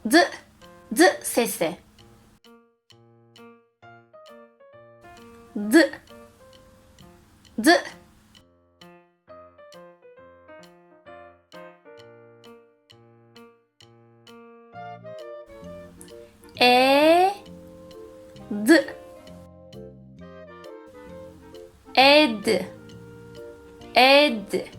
D, D sesi. D, D. D, ed, ed.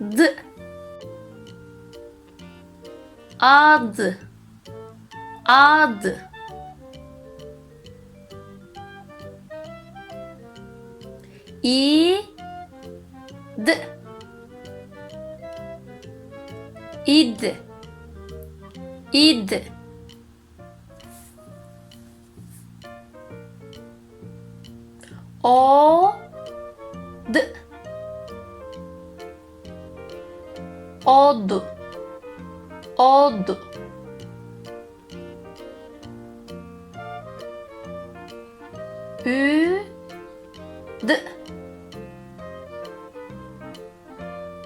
D, ad, ad. D, id, id. D, od, od. D,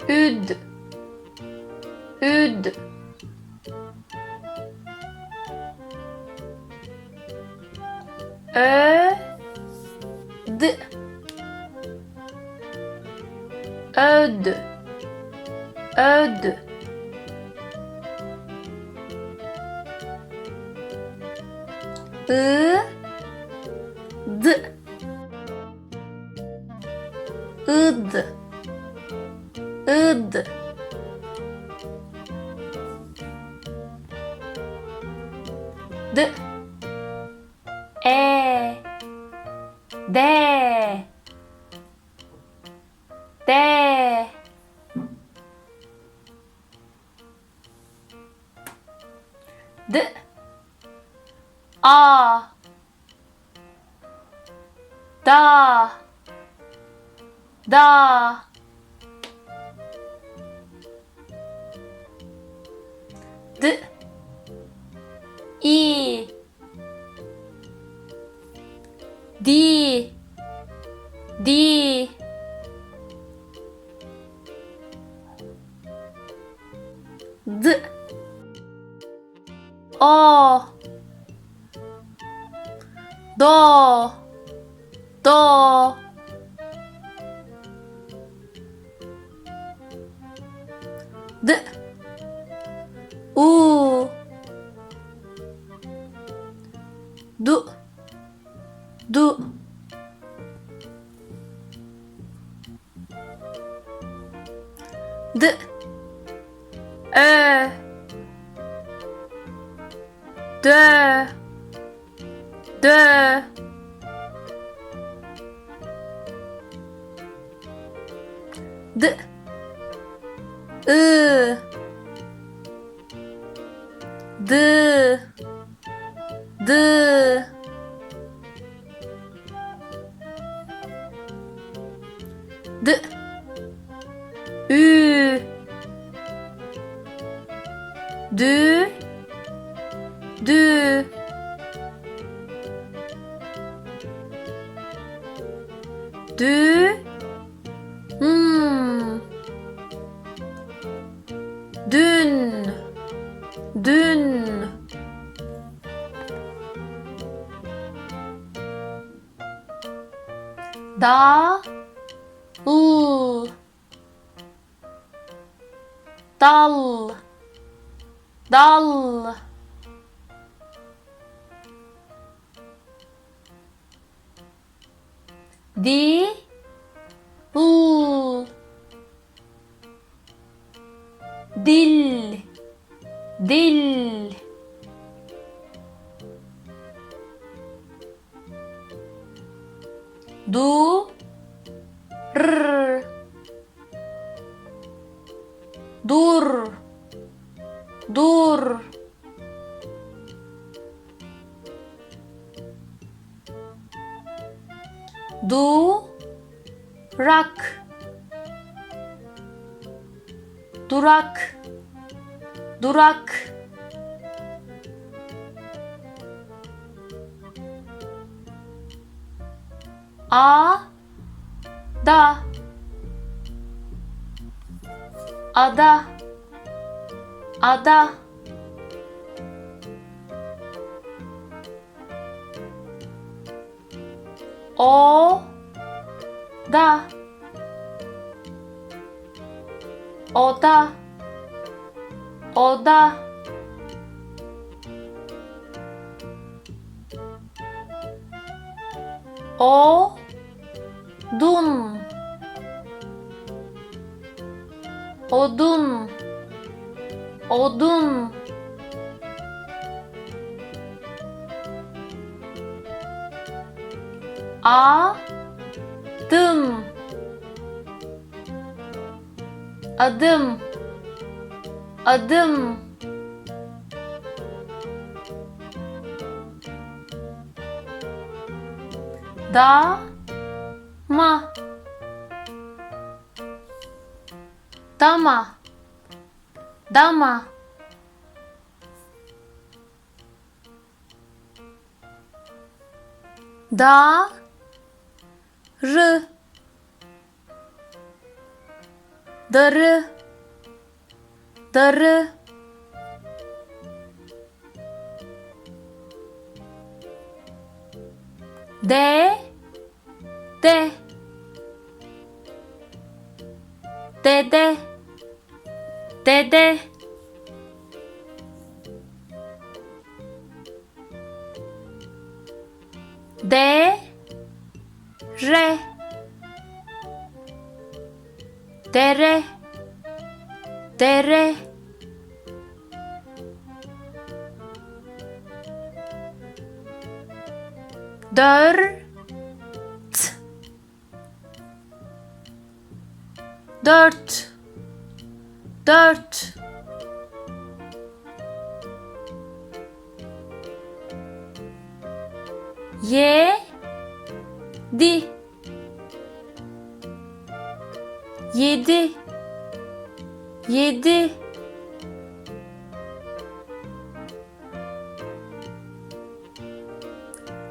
üd, üd. D, öd, öd. D, id, id. D, de, de. D, da, da. D, di, di. D, do, do. D, du, du. D, dö, dö. D, d, d. D, dü, dü. Dü, dün, dün. Da, dal, dal. Di, dil, dil. Du, dur, dur. Durak, durak, durak. Da, ada, ada, o da, oda, oda, odun, odun, odun, adım, adım, adım, dama, dama, dama, darı, darı, darı, de, dede, dede, dere, dere, dere, dört, dört, dört, yedi, yedi, yedi,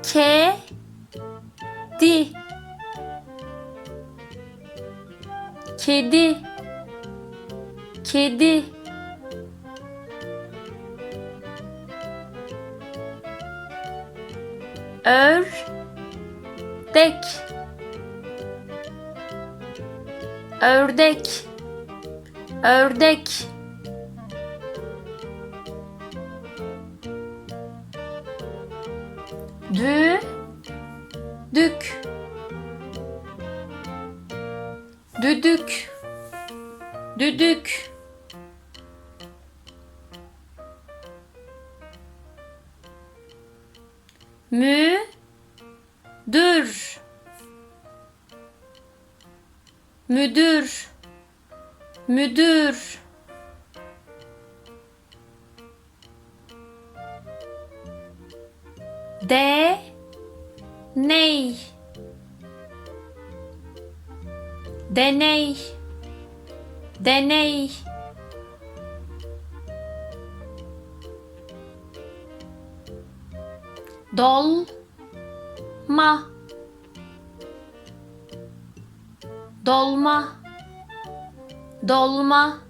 kedi, kedi, kedi, ördek, ördek, ördek, düdük, düdük, düdük, müdür, müdür, müdür, deney, deney, deney, dolma, dolma, dolma,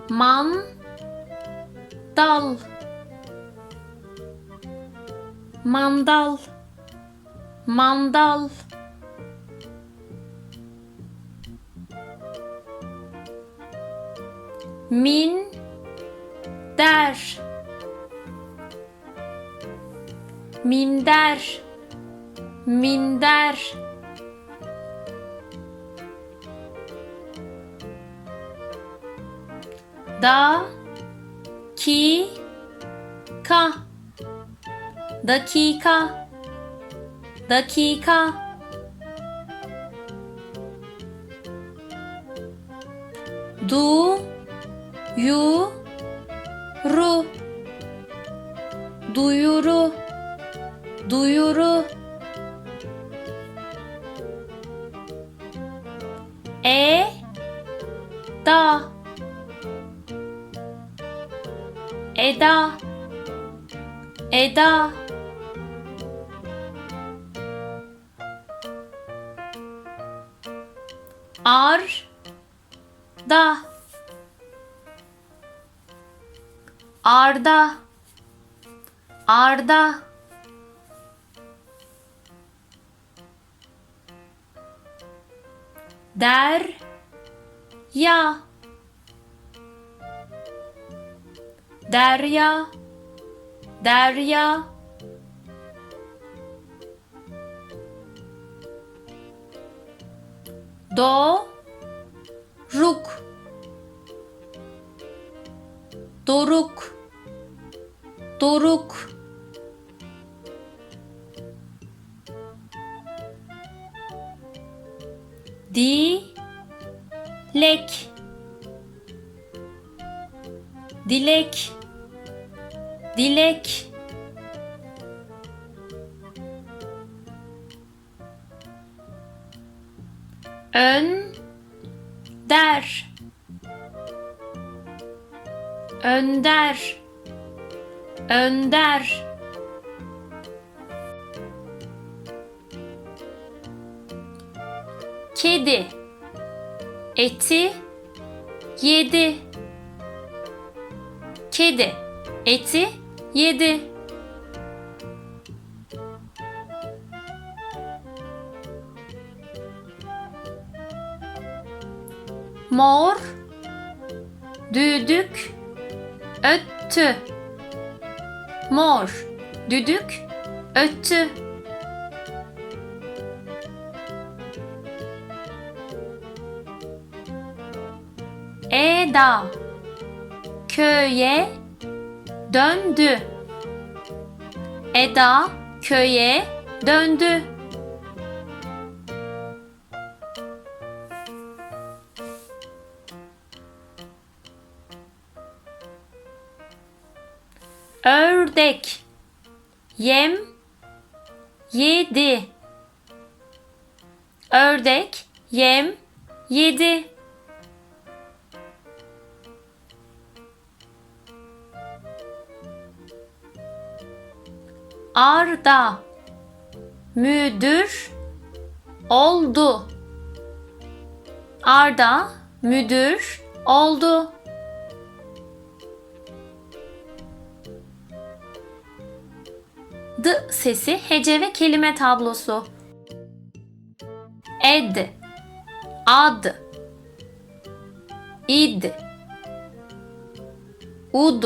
mandal, mandal, mandal, minder, minder, minder, dakika, dakika, dakika, duyuru, duyuru, duyuru, eda, eda, eda, da, arda, arda, derya, derya, derya, doruk, doruk, doruk, dilek, dilek, dilek, önder, önder, önder, kedi eti yedi, kedi eti yedi, mor düdük öttü, mor düdük öttü, Eda köye döndü, Eda köye döndü, ördek yem yedi, ördek yem yedi, Arda müdür oldu, Arda müdür oldu, D sesi hece ve kelime tablosu. Ed, ad, id, ud,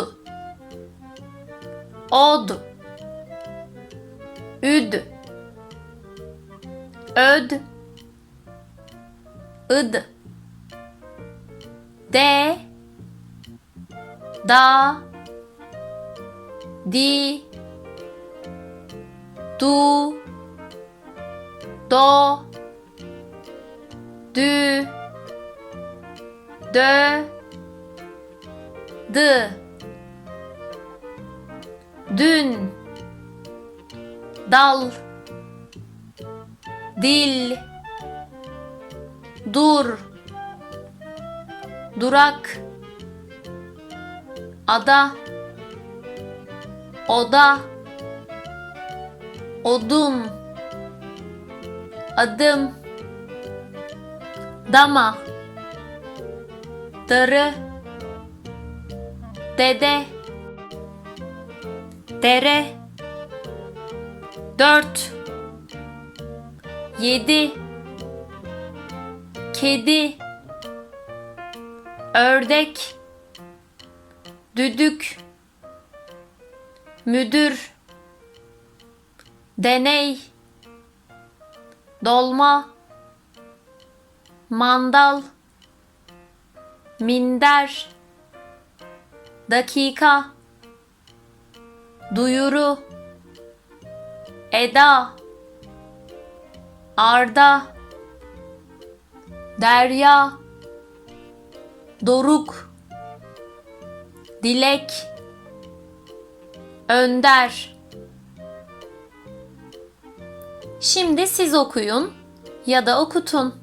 od, üd, öd, id, de, da, di, du, do, dü, dö, dı, dün, dal, dil, dur, durak, ada, oda, odun, adım, dama, darı, dede, dere, dört, yedi, kedi, ördek, düdük, müdür, deney, dolma, mandal, minder, dakika, duyuru, eda, arda, derya, doruk, dilek, önder. Şimdi siz okuyun ya da okutun.